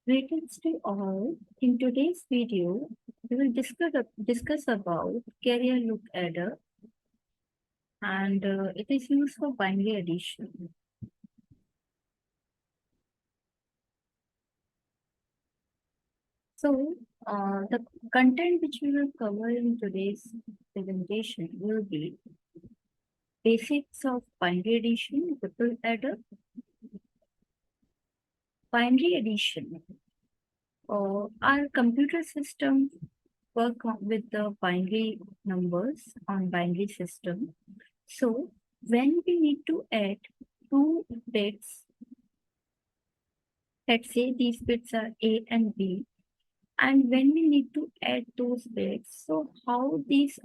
Greetings to all. In today's video, we will discuss about carrier look adder, and it is used for binary addition. So, the content which we will cover in today's presentation will be basics of binary addition, triple adder, binary addition. Our computer system with the binary numbers on binary system. So when we need to add two bits, let's say these bits are A and B, and when we need to add those bits, so how this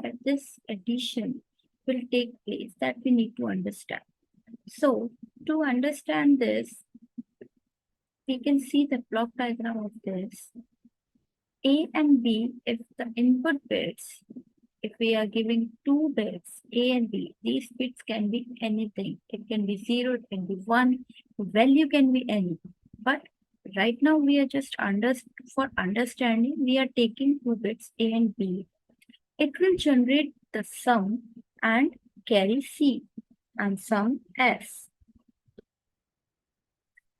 addition will take place, that we need to understand. So to understand this, we can see the block diagram of this. A and B, if the input bits, if we are giving two bits, A and B, these bits can be anything. It can be 0, it can be 1, value can be any. But right now we are just for understanding, we are taking two bits A and B. It will generate the sum and carry C and sum S.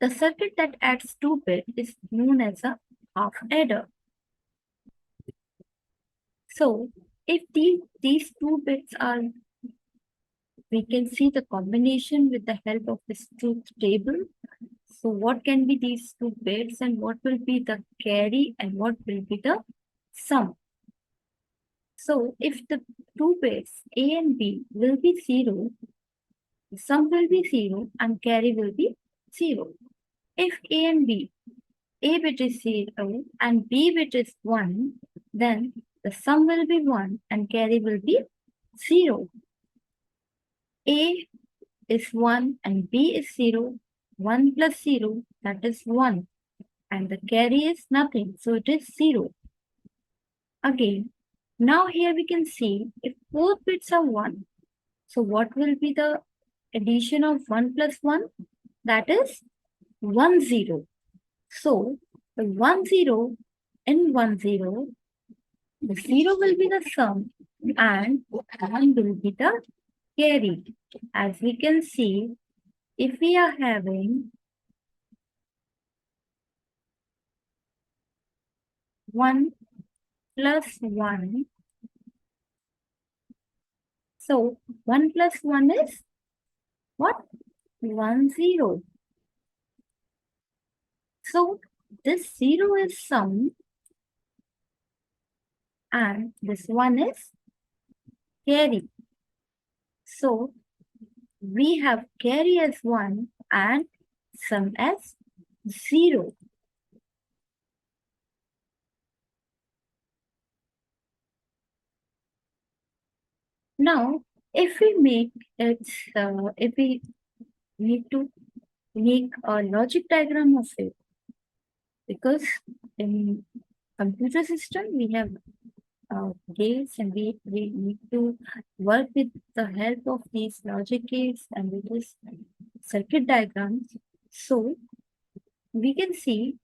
The circuit that adds two bits is known as a half adder. So if these two bits are, we can see the combination with the help of this truth table. So what can be these two bits and what will be the carry and what will be the sum? So if the two bits A and B will be 0, the sum will be 0 and carry will be 0. If A and B, A bit is 0 and B bit is 1, then the sum will be 1 and carry will be 0. A is 1 and B is 0. 1 plus 0, that is 1. And the carry is nothing, so it is 0. Again, now here we can see if both bits are 1, so what will be the addition of 1 plus 1? That is 1 0. So the 1 0 in 1 0, the 0 will be the sum and 1 will be the carry. As we can see, if we are having 1 plus 1, so 1 plus 1 is what? 1 0. So this 0 is sum and this 1 is carry. So we have carry as 1 and sum as 0. Now, if we make it, if we need to make a logic diagram of it, because in computer system we have gates and we need to work with the help of these logic gates and with this circuit diagrams. So we can see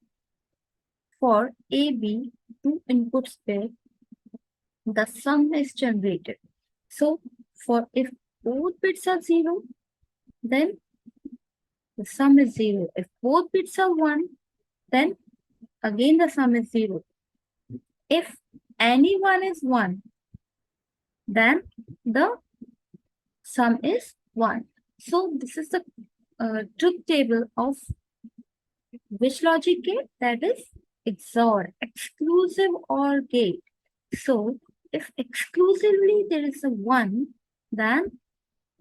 for AB, two inputs pair, the sum is generated. So for if both bits are 0, then the sum is 0. If both bits are 1, then again the sum is 0. If any one is 1, then the sum is 1. So this is the truth table of which logic gate? That is XOR, exclusive OR gate. So if exclusively there is a 1, then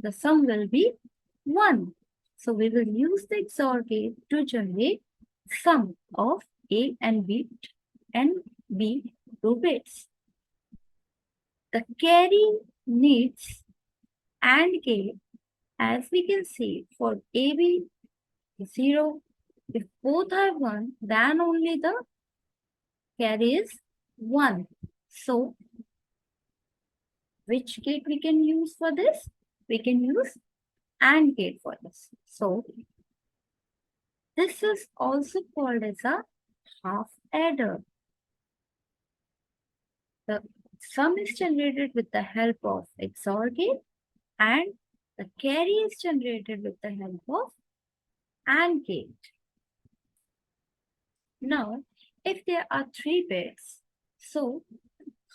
the sum will be 1. So we will use the XOR gate to generate sum of A and B two bits. The carry needs AND gate, as we can see for AB 0. If both are 1, then only the carry is 1. So which gate we can use for this? We can use AND gate for this. So this is also called as a half adder. The sum is generated with the help of XOR gate and the carry is generated with the help of AND gate. Now, if there are 3 bits, so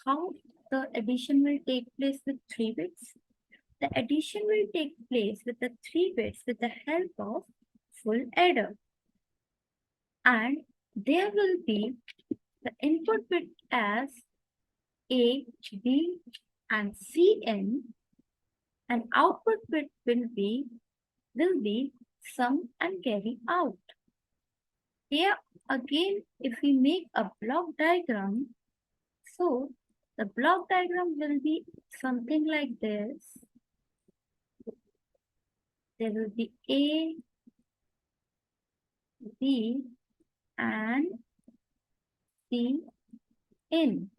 how the addition will take place with 3 bits? The addition will take place with the 3 bits with the help of full adder. And there will be the input bit as A, B, and C in, and output bit will be sum and carry out. Here again, if we make a block diagram, so the block diagram will be something like this. There will be A, B, and C in.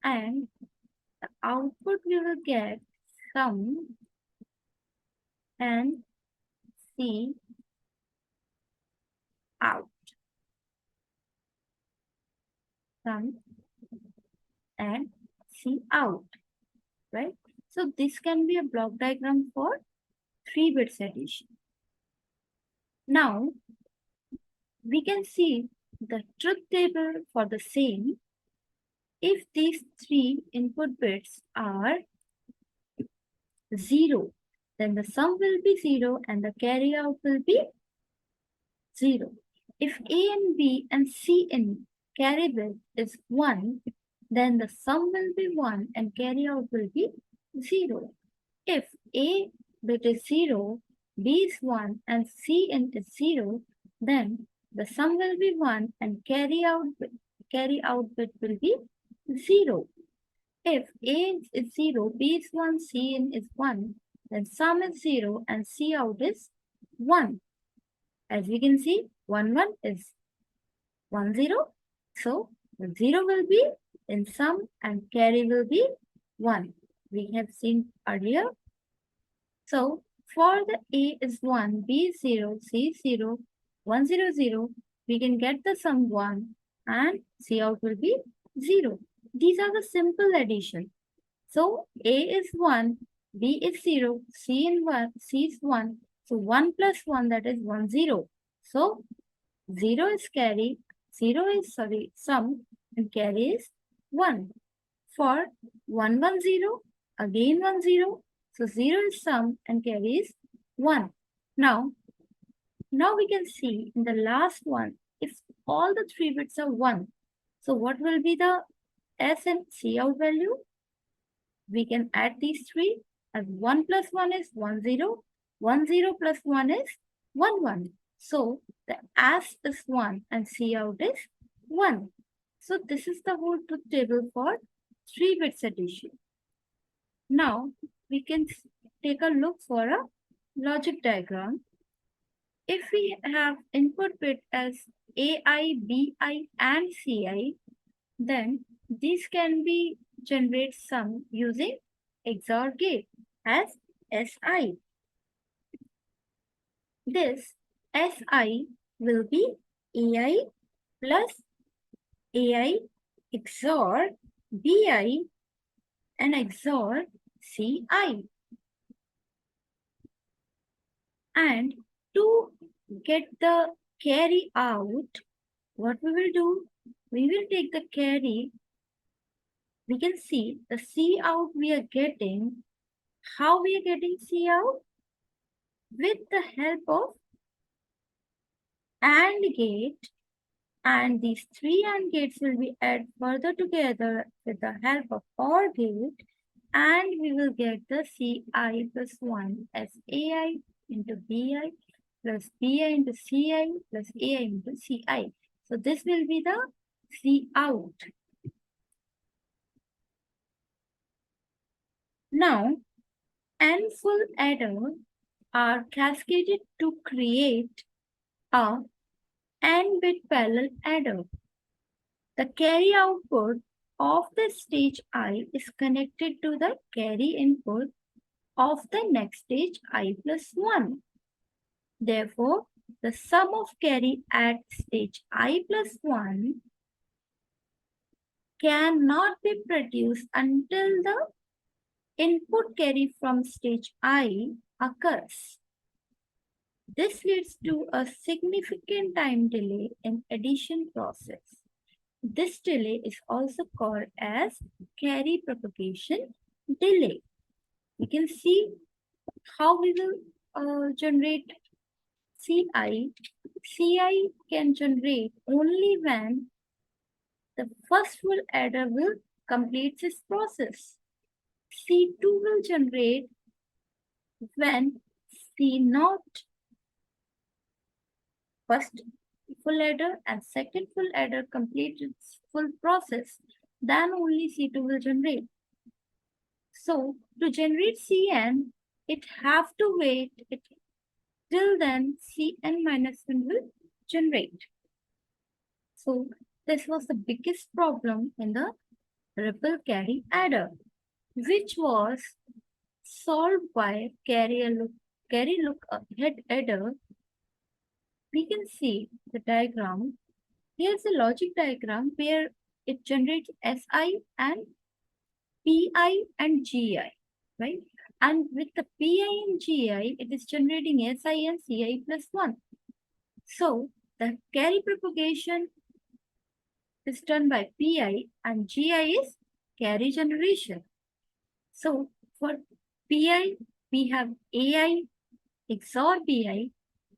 And the output we will get sum and C out. Sum and C out, right? So this can be a block diagram for 3 bits addition. Now, we can see the truth table for the same. If these 3 input bits are 0, then the sum will be 0 and the carry out will be 0. If A and B and C in carry bit is 1, then the sum will be 1 and carry out will be 0. If A bit is 0, B is 1 and C in is 0, then the sum will be 1 and carry out bit will be 0. If A is 0, B is 1, C in is 1, then sum is 0 and C out is 1. As we can see, 1, 1 is 1, 0. So, 0 will be in sum and carry will be 1. We have seen earlier. So, for the A is 1, B is 0, C is 0, 1, 0, 0, we can get the sum 1 and C out will be 0. These are the simple addition. So, A is 1, B is 0, C is 1. So, 1 plus 1 that is 1, 0. So, 0 is sum and carry is 1. For 1, 1, 0, again 1, 0. So, 0 is sum and carry is 1. Now we can see in the last one, if all the 3 bits are 1, so what will be the S and C out value? We can add these 3 as 1 plus 1 is 1, 0. 1, 0 plus 1 is 1, 1. So, the S is 1 and C out is 1. So, this is the whole truth table for 3 bits addition. Now, we can take a look for a logic diagram. If we have input bit as AI, BI, and CI, then these can be generate sum using XOR gate as SI. This SI will be AI plus AI XOR BI and XOR CI. And to get the carry out, what we will do? We will take the carry. We can see the C out we are getting. How we are getting C out? With the help of AND gate, and these 3 AND gates will be added further together with the help of OR gate, and we will get the CI plus 1 as AI into BI plus BI into CI plus AI into CI. So this will be the C out. Now, N full adder are cascaded to create a N-bit parallel adder. The carry output of the stage I is connected to the carry input of the next stage I plus 1. Therefore, the sum of carry at stage I plus 1 cannot be produced until the input carry from stage I occurs. This leads to a significant time delay in addition process. This delay is also called as carry propagation delay. We can see how we will generate CI. CI can generate only when the first full adder will complete its process. C2 will generate when C0 first full adder and second full adder complete its full process, then only C2 will generate. So to generate Cn, it have to wait till then Cn minus 1 will generate. So this was the biggest problem in the ripple carry adder, which was solved by carry look ahead adder. We can see the diagram. Here's a logic diagram where it generates Si and Pi and Gi, right? And with the Pi and Gi, it is generating Si and Ci plus 1. So the carry propagation is done by Pi and Gi is carry generation. So for Pi, we have Ai XOR Bi,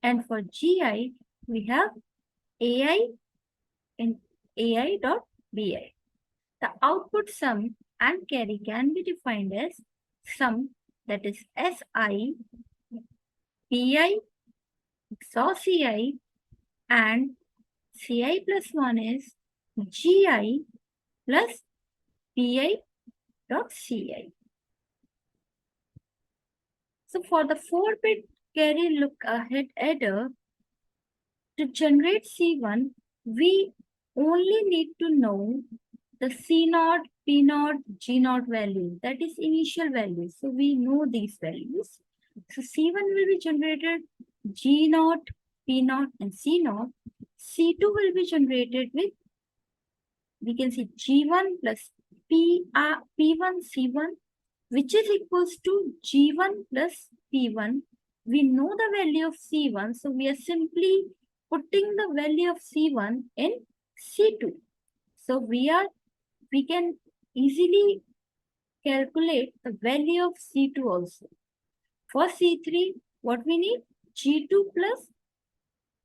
and for Gi, we have Ai in Ai dot Bi. The output sum and carry can be defined as sum, that is Si, Pi XOR Ci, and Ci plus 1 is Gi plus Pi dot Ci. So for the 4-bit carry look ahead adder, to generate C1, we only need to know the C0, P0, G0 value, that is initial value. So we know these values. So C1 will be generated G0, P0, and C0. C2 will be generated with, we can see G1 plus P1 C1, which is equals to G1 plus P1. We know the value of C1, so we are simply putting the value of C1 in C2. So we can easily calculate the value of C2 also. For C3, what we need? G2 plus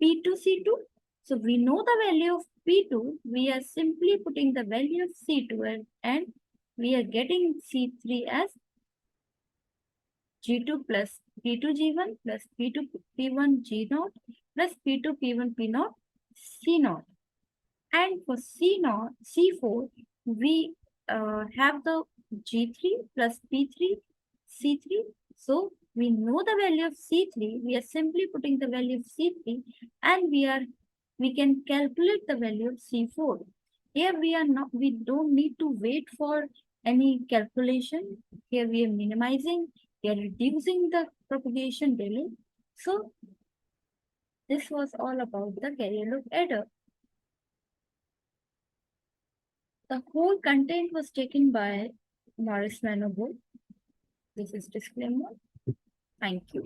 P2 C2. So we know the value of P2. We are simply putting the value of C2 and we are getting C3 as G2 plus P2 G1 plus P2 P1 G0 plus P2 P1 P0 C0. And for C0, C4, we have the G3 plus P3 C3. So we know the value of C3. We are simply putting the value of C3 and we can calculate the value of C4. Here we don't need to wait for any calculation. Here we are minimizing, we are reducing the propagation delay. So this was all about the carry look adder. The whole content was taken by Morris Manobo. This is disclaimer. Thank you.